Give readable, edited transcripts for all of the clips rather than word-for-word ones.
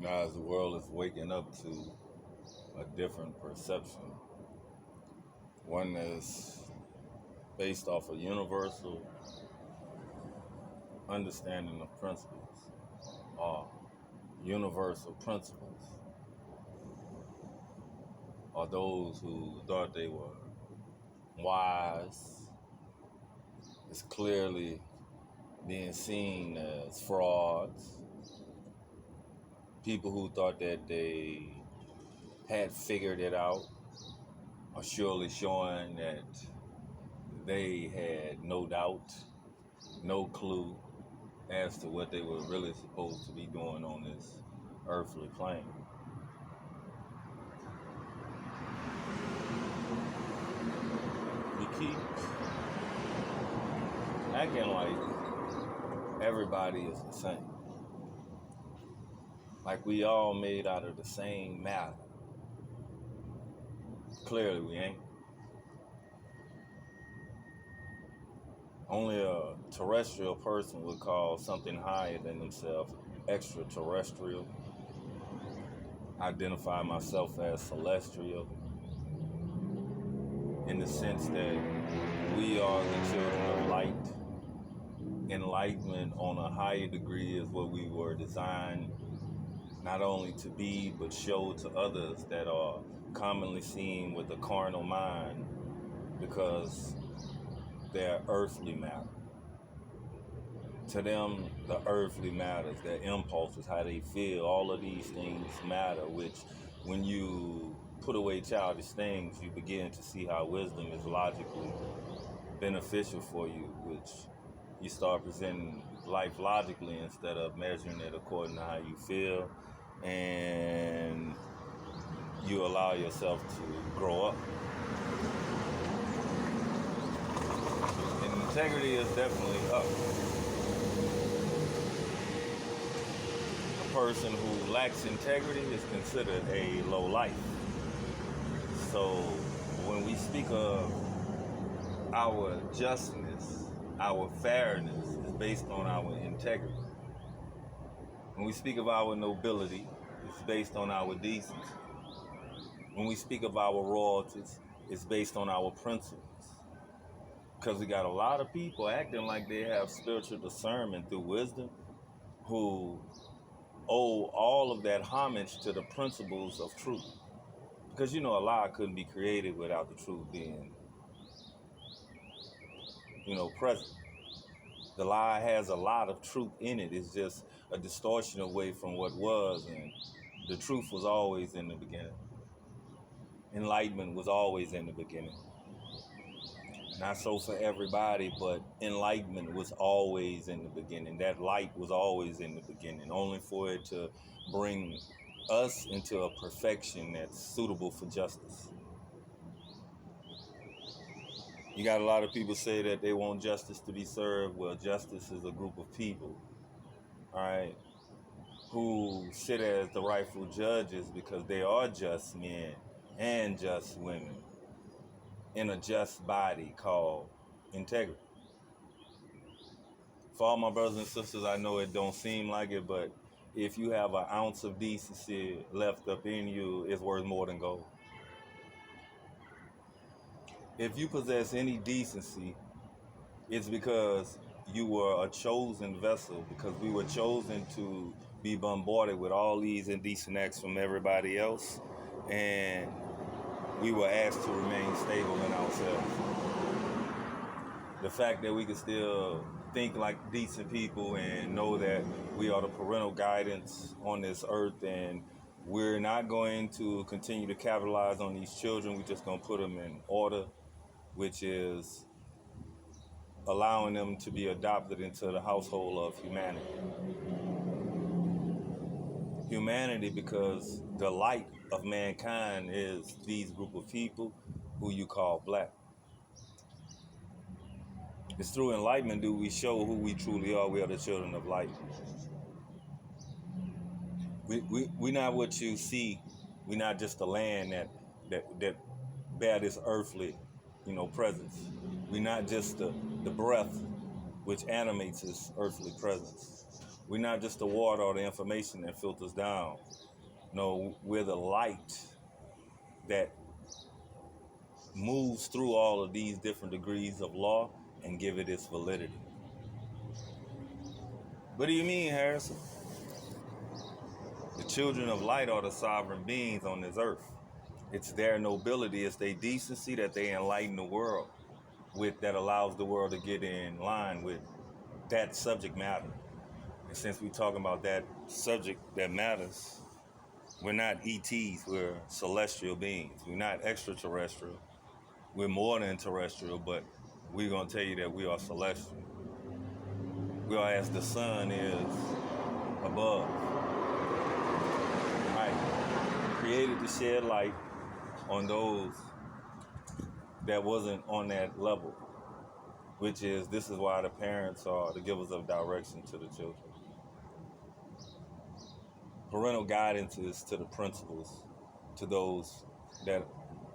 Now, as the world is waking up to a different perception, one that's based off a universal understanding of principles, or universal principles, or those who thought they were wise, is clearly being seen as frauds. People who thought that they had figured it out are surely showing that they had no doubt, no clue as to what they were really supposed to be doing on this earthly plane. We keep acting like everybody is the same. Like we all made out of the same matter. Clearly we ain't. Only a terrestrial person would call something higher than themselves extraterrestrial. Identify myself as celestial in the sense that we are the children of light. Enlightenment on a higher degree is what we were designed not only to be, but show to others that are commonly seen with the carnal mind because they're earthly matter. To them, the earthly matters, their impulses, how they feel, all of these things matter, which when you put away childish things, you begin to see how wisdom is logically beneficial for you, which you start presenting life logically instead of measuring it according to how you feel, and you allow yourself to grow up. And integrity is definitely up. A person who lacks integrity is considered a low life. So when we speak of our justness, our fairness is based on our integrity. When we speak of our nobility, it's based on our decency. When we speak of our royalties, it's based on our principles. Because we got a lot of people acting like they have spiritual discernment through wisdom who owe all of that homage to the principles of truth. Because a lie couldn't be created without the truth being, present. The lie has a lot of truth in it. It's just a distortion away from what was, and the truth was always in the beginning. Enlightenment was always in the beginning. Not so for everybody, but enlightenment was always in the beginning. That light was always in the beginning, only for it to bring us into a perfection that's suitable for justice. You got a lot of people say that they want justice to be served. Well, justice is a group of people, all right, who sit as the rightful judges because they are just men and just women in a just body called integrity. For all my brothers and sisters, I know it don't seem like it, but if you have an ounce of decency left up in you, it's worth more than gold. If you possess any decency, it's because you were a chosen vessel, because we were chosen to be bombarded with all these indecent acts from everybody else, and we were asked to remain stable in ourselves. The fact that we can still think like decent people and know that we are the parental guidance on this earth, and we're not going to continue to capitalize on these children. We're just going to put them in order, which is allowing them to be adopted into the household of humanity. Humanity, because the light of mankind is these group of people who you call black. It's through enlightenment do we show who we truly are. We are the children of light. We not what you see. We're not just the land that bear this earthly, presence. We're not just the breath which animates this earthly presence. We're not just the water or the information that filters down. No, we're the light that moves through all of these different degrees of law and give it its validity. What do you mean, Harrison? The children of light are the sovereign beings on this earth. It's their nobility, it's their decency that they enlighten the world with, that allows the world to get in line with that subject matter. And since we're talking about that subject that matters, we're not ETs, we're celestial beings. We're not extraterrestrial. We're more than terrestrial, but we're going to tell you that we are celestial. We are as the sun is above. Right. Created to shed light on those that wasn't on that level, which is, this is why the parents are the givers of direction to the children. Parental guidance is to the principals, to those that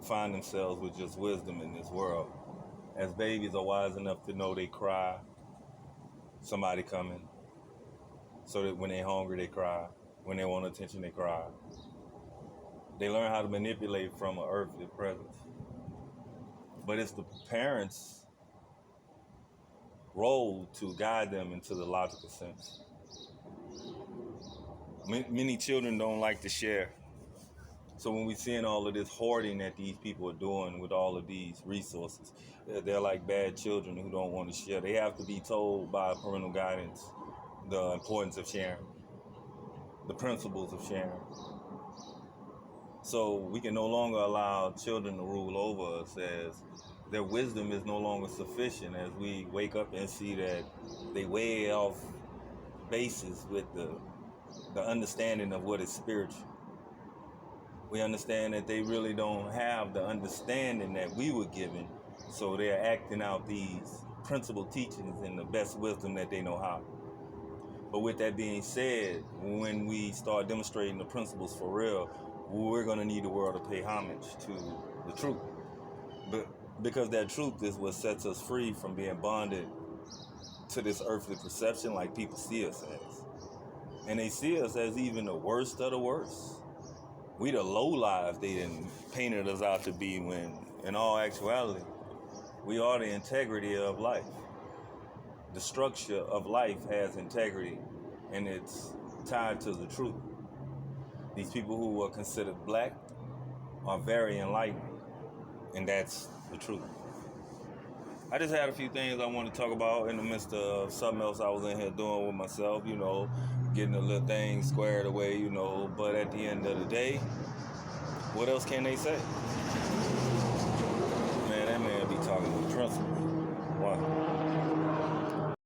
find themselves with just wisdom in this world. As babies are wise enough to know they cry, somebody coming, so that when they're hungry, they cry. When they want attention, they cry. They learn how to manipulate from an earthly presence. But it's the parents' role to guide them into the logical sense. Many children don't like to share. So when we're seeing all of this hoarding that these people are doing with all of these resources, they're like bad children who don't want to share. They have to be told by parental guidance the importance of sharing, the principles of sharing. So we can no longer allow children to rule over us, as their wisdom is no longer sufficient, as we wake up and see that they way off bases with the understanding of what is spiritual. We understand that they really don't have the understanding that we were given, so they're acting out these principal teachings in the best wisdom that they know how. But with that being said, when we start demonstrating the principles for real, we're going to need the world to pay homage to the truth. But because that truth is what sets us free from being bonded to this earthly perception like people see us as. And they see us as even the worst of the worst. We the low lives they done painted us out to be, when in all actuality, we are the integrity of life. The structure of life has integrity, and it's tied to the truth. These people who are considered black are very enlightened, and that's the truth. I just had a few things I want to talk about in the midst of something else I was in here doing with myself, getting a little thing squared away, but at the end of the day, what else can they say?